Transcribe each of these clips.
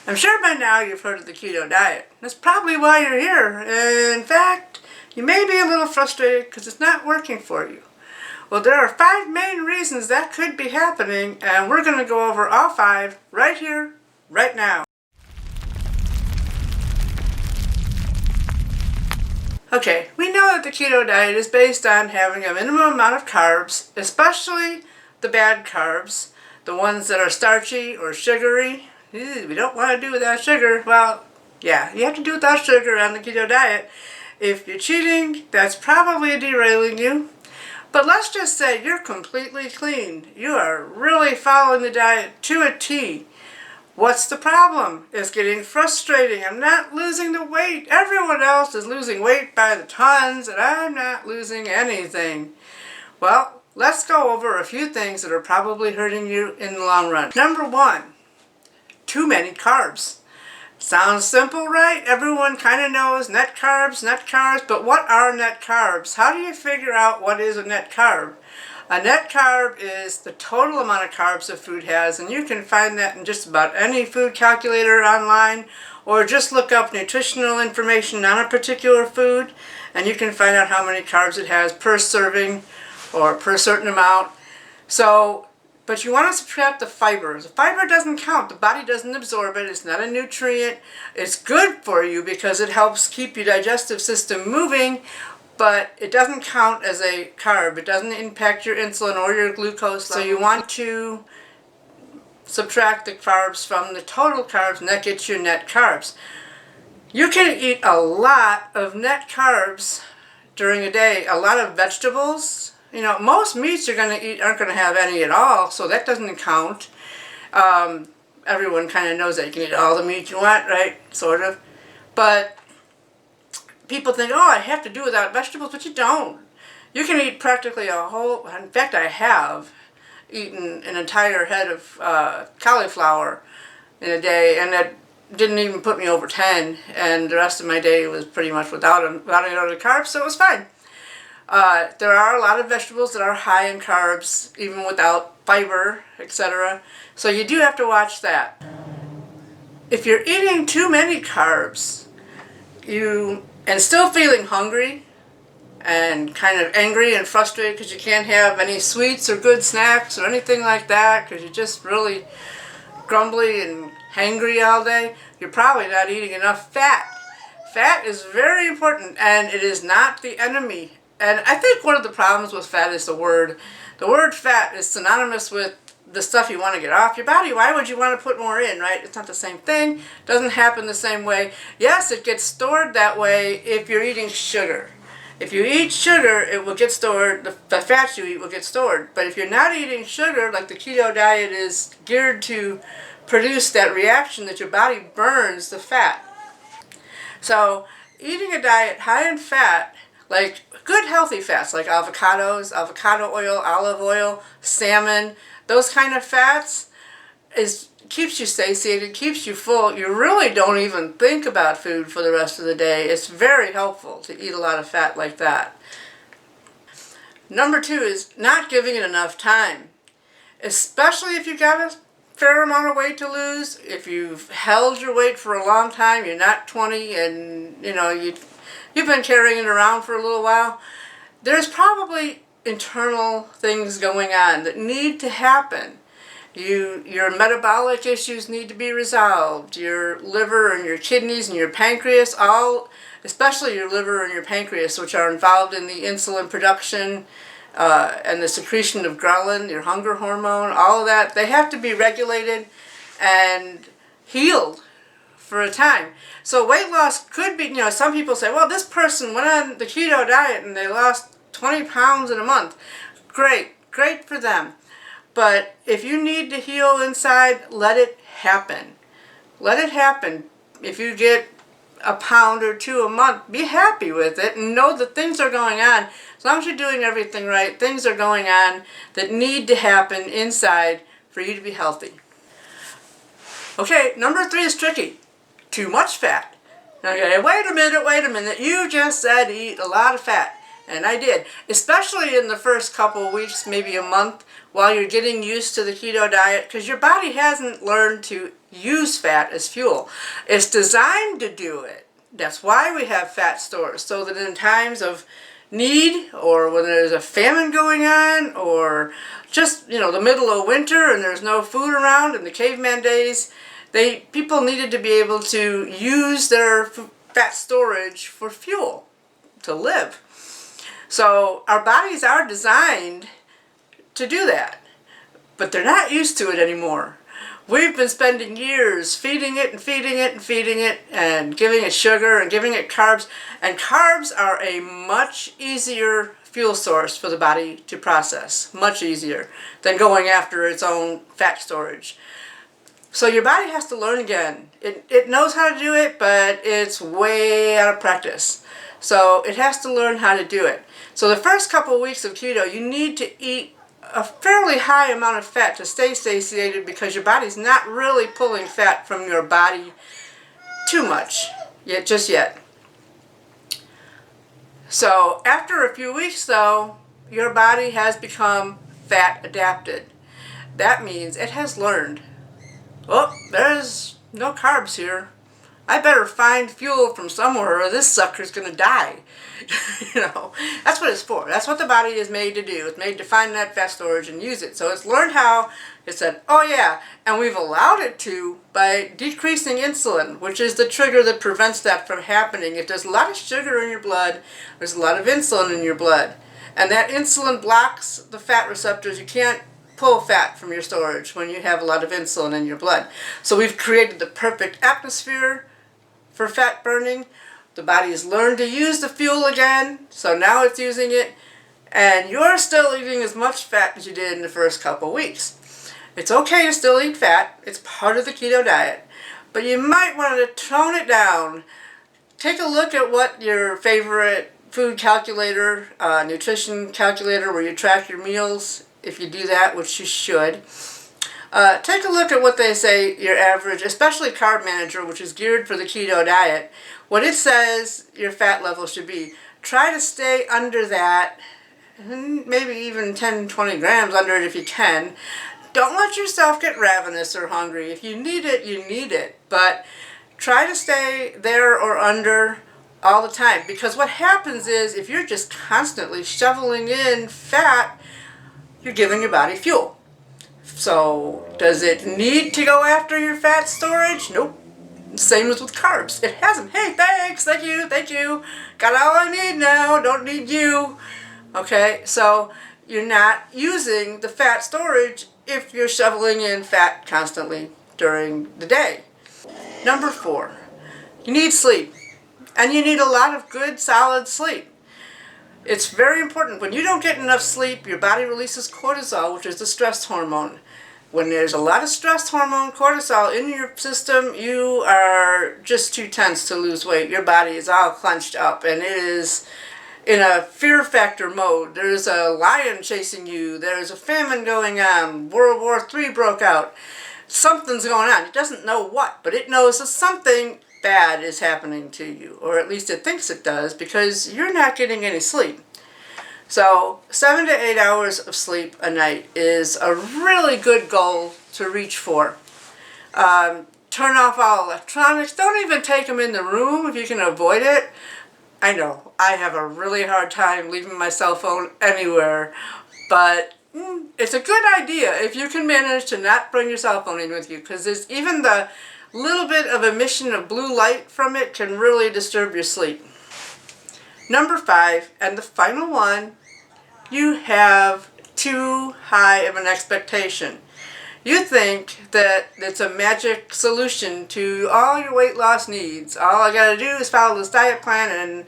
I'm sure by now you've heard of the keto diet. That's probably why you're here. In fact, you may be a little frustrated because it's not working for you. Well, there are 5 main reasons that could be happening, and we're going to go over all 5 right here, right now. Okay, we know that the keto diet is based on having a minimum amount of carbs, especially the bad carbs, the ones that are starchy or sugary. We don't want to do without sugar. Well, yeah, you have to do without sugar on the keto diet. If you're cheating, that's probably derailing you. But let's just say you're completely clean. You are really following the diet to a T. What's the problem? It's getting frustrating. I'm not losing the weight. Everyone else is losing weight by the tons, and I'm not losing anything. Well, let's go over a few things that are probably hurting you in the long run. Number 1, too many carbs. Sounds simple, right? Everyone kind of knows net carbs, but what are net carbs? How do you figure out what is a net carb? A net carb is the total amount of carbs a food has, and you can find that in just about any food calculator online, or just look up nutritional information on a particular food, and you can find out how many carbs it has per serving or per certain amount. But you want to subtract the fiber. The fiber doesn't count. The body doesn't absorb it. It's not a nutrient. It's good for you because it helps keep your digestive system moving, but it doesn't count as a carb. It doesn't impact your insulin or your glucose. So you want to subtract the carbs from the total carbs, and that gets your net carbs. You can eat a lot of net carbs during a day. A lot of vegetables. You know, most meats you're going to eat aren't going to have any at all, so that doesn't count. Everyone kind of knows that you can eat all the meat you want, right? Sort of. But people think, oh, I have to do without vegetables, but you don't. You can eat practically a whole, in fact, I have eaten an entire head of cauliflower in a day, and that didn't even put me over 10, and the rest of my day was pretty much without any other carbs, so it was fine. There are a lot of vegetables that are high in carbs, even without fiber, etc. So you do have to watch that. If you're eating too many carbs, and still feeling hungry, and kind of angry and frustrated because you can't have any sweets or good snacks or anything like that because you're just really grumbly and hangry all day, you're probably not eating enough fat. Fat is very important, and it is not the enemy. And I think one of the problems with fat is the word. The word fat is synonymous with the stuff you want to get off your body. Why would you want to put more in, right? It's not the same thing. It doesn't happen the same way. Yes, it gets stored that way if you're eating sugar. If you eat sugar, it will get stored. The fats you eat will get stored. But if you're not eating sugar, like the keto diet is geared to produce that reaction that your body burns the fat. So eating a diet high in fat, like good healthy fats like avocados, avocado oil, olive oil, salmon, those kind of fats keeps you satiated, keeps you full. You really don't even think about food for the rest of the day. It's very helpful to eat a lot of fat like that. Number 2 is not giving it enough time, especially if you've got a fair amount of weight to lose. If you've held your weight for a long time, you're not 20 and you've been carrying it around for a little while, there's probably internal things going on that need to happen. Your metabolic issues need to be resolved. Your liver and your kidneys and your pancreas, especially your liver and your pancreas, which are involved in the insulin production and the secretion of ghrelin, your hunger hormone, all of that, they have to be regulated and healed for a time. So weight loss could be, some people say, well, this person went on the keto diet and they lost 20 pounds in a month. Great for them. But if you need to heal inside, let it happen. Let it happen. If you get a pound or 2 a month, be happy with it and know that things are going on. As long as you're doing everything right, things are going on that need to happen inside for you to be healthy. Okay, number 3 is tricky. Too much fat. Okay, wait a minute. You just said eat a lot of fat. And I did, especially in the first couple of weeks, maybe a month, while you're getting used to the keto diet, because your body hasn't learned to use fat as fuel. It's designed to do it. That's why we have fat stores, so that in times of need, or when there's a famine going on, or just, the middle of winter and there's no food around in the caveman days, people needed to be able to use their fat storage for fuel to live. So our bodies are designed to do that, but they're not used to it anymore. We've been spending years feeding it and feeding it and feeding it and giving it sugar and giving it carbs, and carbs are a much easier fuel source for the body to process, much easier than going after its own fat storage. So your body has to learn again. It knows how to do it, but it's way out of practice. So it has to learn how to do it. So the first couple of weeks of keto, you need to eat a fairly high amount of fat to stay satiated, because your body's not really pulling fat from your body too much just yet. So after a few weeks, though, your body has become fat adapted. That means it has learned, oh, there's no carbs here. I better find fuel from somewhere or this sucker's going to die. That's what it's for. That's what the body is made to do. It's made to find that fat storage and use it. So it's learned how. It said, oh yeah, and we've allowed it to by decreasing insulin, which is the trigger that prevents that from happening. If there's a lot of sugar in your blood, there's a lot of insulin in your blood. And that insulin blocks the fat receptors. You can't pull fat from your storage when you have a lot of insulin in your blood. So we've created the perfect atmosphere for fat burning. The body has learned to use the fuel again, so now it's using it, and you're still eating as much fat as you did in the first couple weeks. It's okay to still eat fat. It's part of the keto diet, but you might want to tone it down. Take a look at what your favorite food calculator, nutrition calculator, where you track your meals, if you do that, which you should. Take a look at what they say your average, especially Carb Manager, which is geared for the keto diet, what it says your fat level should be. Try to stay under that, maybe even 10, 20 grams under it if you can. Don't let yourself get ravenous or hungry. If you need it, you need it. But try to stay there or under all the time. Because what happens is, if you're just constantly shoveling in fat, you're giving your body fuel. So, does it need to go after your fat storage? Nope. Same as with carbs. It hasn't. Hey, thanks, thank you. Got all I need now, don't need you. Okay, so you're not using the fat storage if you're shoveling in fat constantly during the day. Number 4, you need sleep. And you need a lot of good, solid sleep. It's very important. When you don't get enough sleep, your body releases cortisol, which is the stress hormone. When there's a lot of stress hormone, cortisol, in your system, you are just too tense to lose weight. Your body is all clenched up, and it is in a fear factor mode. There's a lion chasing you. There's a famine going on. World War III broke out. Something's going on. It doesn't know what, but it knows that something bad is happening to you, or at least it thinks it does, because you're not getting any sleep. So 7 to 8 hours of sleep a night is a really good goal to reach for. Turn off all electronics. Don't even take them in the room if you can avoid it. I know, I have a really hard time leaving my cell phone anywhere, but it's a good idea if you can manage to not bring your cell phone in with you, because there's even the little bit of emission of blue light from it can really disturb your sleep. Number 5, and the final one, you have too high of an expectation. You think that it's a magic solution to all your weight loss needs. All I gotta do is follow this diet plan and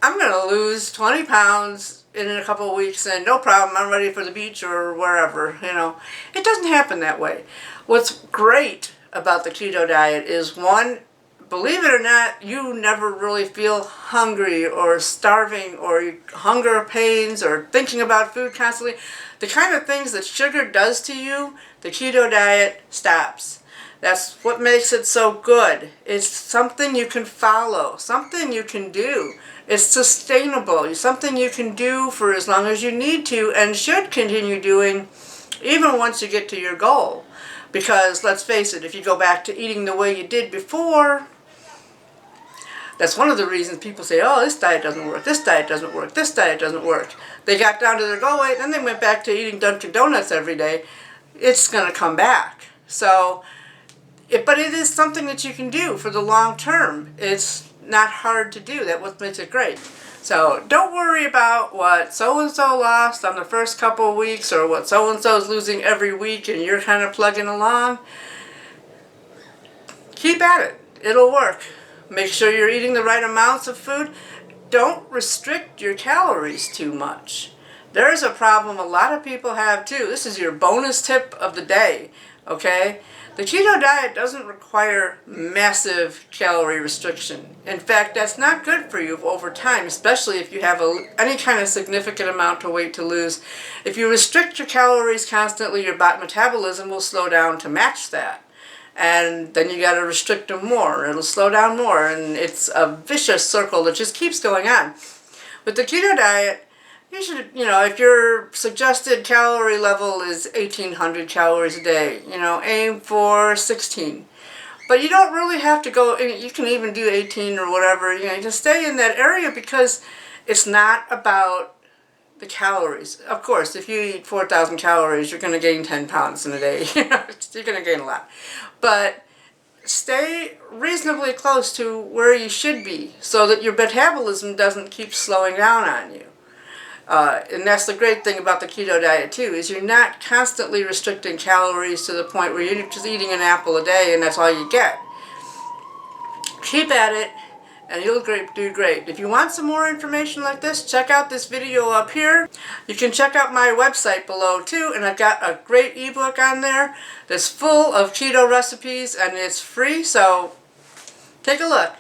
I'm gonna lose 20 pounds in a couple of weeks and no problem, I'm ready for the beach or wherever, It doesn't happen that way. What's great about the keto diet is, one, believe it or not, you never really feel hungry or starving or hunger pains or thinking about food constantly. The kind of things that sugar does to you, the keto diet stops. That's what makes it so good. It's something you can follow, something you can do. It's sustainable, something you can do for as long as you need to and should continue doing even once you get to your goal. Because let's face it, if you go back to eating the way you did before, that's one of the reasons people say, oh, this diet doesn't work, this diet doesn't work, this diet doesn't work. They got down to their goal weight, then they went back to eating Dunkin' Donuts every day. It's going to come back. So, but it is something that you can do for the long term. It's not hard to do. That's what makes it great. So don't worry about what so-and-so lost on the first couple of weeks or what so-and-so is losing every week and you're kind of plugging along. Keep at it. It'll work. Make sure you're eating the right amounts of food. Don't restrict your calories too much. There's a problem a lot of people have too. This is your bonus tip of the day, okay? The keto diet doesn't require massive calorie restriction. In fact, that's not good for you over time, especially if you have any kind of significant amount of weight to lose. If you restrict your calories constantly, your metabolism will slow down to match that. And then you got to restrict them more. It'll slow down more, and it's a vicious circle that just keeps going on. With the keto diet, you should, if your suggested calorie level is 1,800 calories a day, aim for 16. But you don't really have to go, you can even do 18 or whatever, just stay in that area because it's not about the calories. Of course, if you eat 4,000 calories, you're going to gain 10 pounds in a day. You're going to gain a lot. But stay reasonably close to where you should be so that your metabolism doesn't keep slowing down on you. And that's the great thing about the keto diet too, is you're not constantly restricting calories to the point where you're just eating an apple a day and that's all you get. Keep at it and you'll do great. If you want some more information like this, check out this video up here. You can check out my website below too, and I've got a great ebook on there that's full of keto recipes and it's free, so take a look.